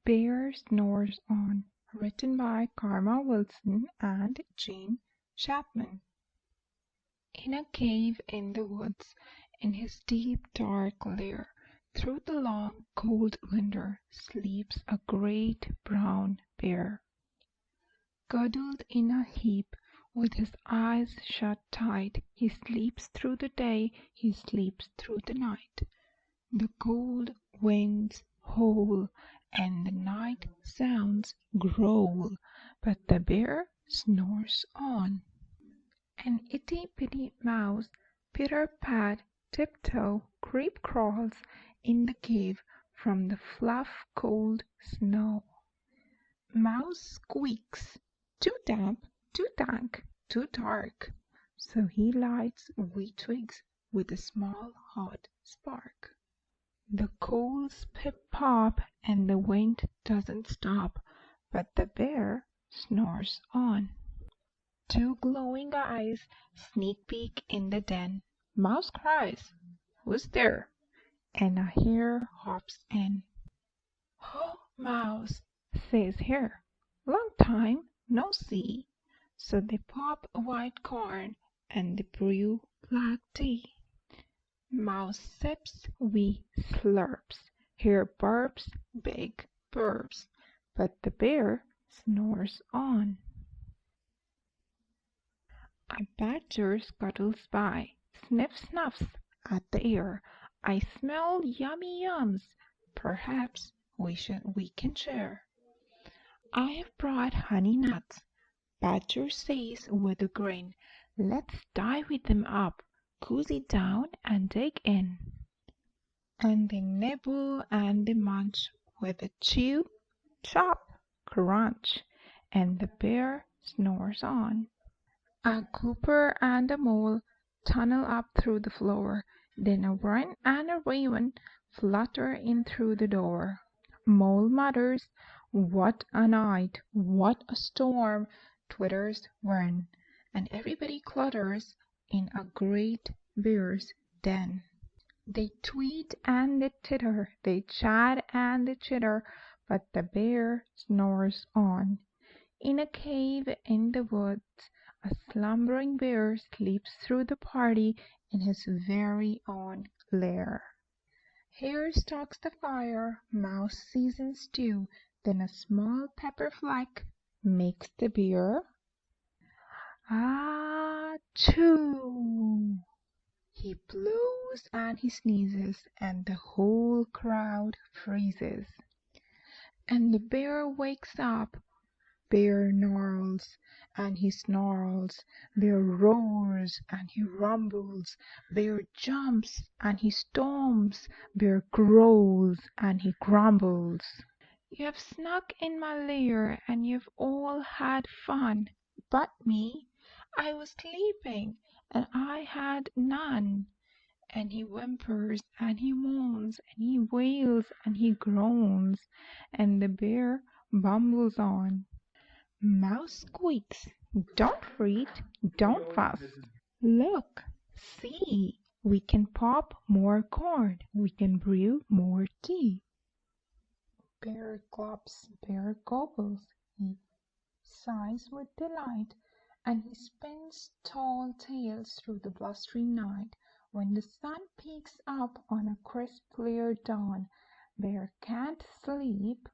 Bear Snores On, written by Karma Wilson and Jean Chapman. In a cave in the woods, in his deep dark lair, through the long cold winter, sleeps a great brown bear. Cuddled in a heap, with his eyes shut tight, he sleeps through the day, he sleeps through the night. The cold winds howl, and the night sounds growl, but the bear snores on. An itty-bitty mouse, pitter-pat, tiptoe, creep-crawls in the cave from the fluff-cold snow. Mouse squeaks, too damp, too dank, too dark, so he lights wee twigs with a small hot spark. The coals pip-pop and the wind doesn't stop, but the bear snores on. Two glowing eyes sneak peek in the den. Mouse cries, "Who's there?" and a hare hops in. "Ho, Mouse," says Hare, "long time no see." So they pop white corn and they brew black tea. Mouse sips wee slurps, Hare burps big burps, but the bear snores on. A badger scuttles by, sniffs at the air. "I smell yummy yums, perhaps we can share." "I have brought honey nuts," Badger says with a grin. "Let's divvy them up, cozy down and dig in." And they nibble and they munch with a chew, chop, crunch, and the bear snores on. A cooper and a mole tunnel up through the floor, then a wren and a raven flutter in through the door. Mole mutters, "What a night! What a storm!" twitters wren, and everybody clutters in a great bear's den. They tweet and they titter, they chat and they chitter, but the bear snores on. In a cave in the woods, a slumbering bear sleeps through the party in his very own lair. Hare stokes the fire, Mouse seasons stew, then a small pepper fleck makes the beer "Ah-choo!" He blows and he sneezes, and the whole crowd freezes. And the bear wakes up. Bear gnarls and he snarls, Bear roars and he rumbles, Bear jumps and he stomps, Bear growls and he grumbles. "You've snuck in my lair and you've all had fun, but me, I was sleeping and I had none." And he whimpers and he moans and he wails and he groans, and the bear bumbles on. Mouse squeaks, "Don't fret, don't fuss. Look, see, we can pop more corn, we can brew more tea." Bear gulps, bear gobbles, he sighs with delight, and he spins tall tales through the blustery night. When the sun peeks up on a crisp clear dawn, Bear can't sleep,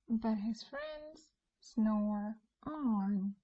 but his friends snore on.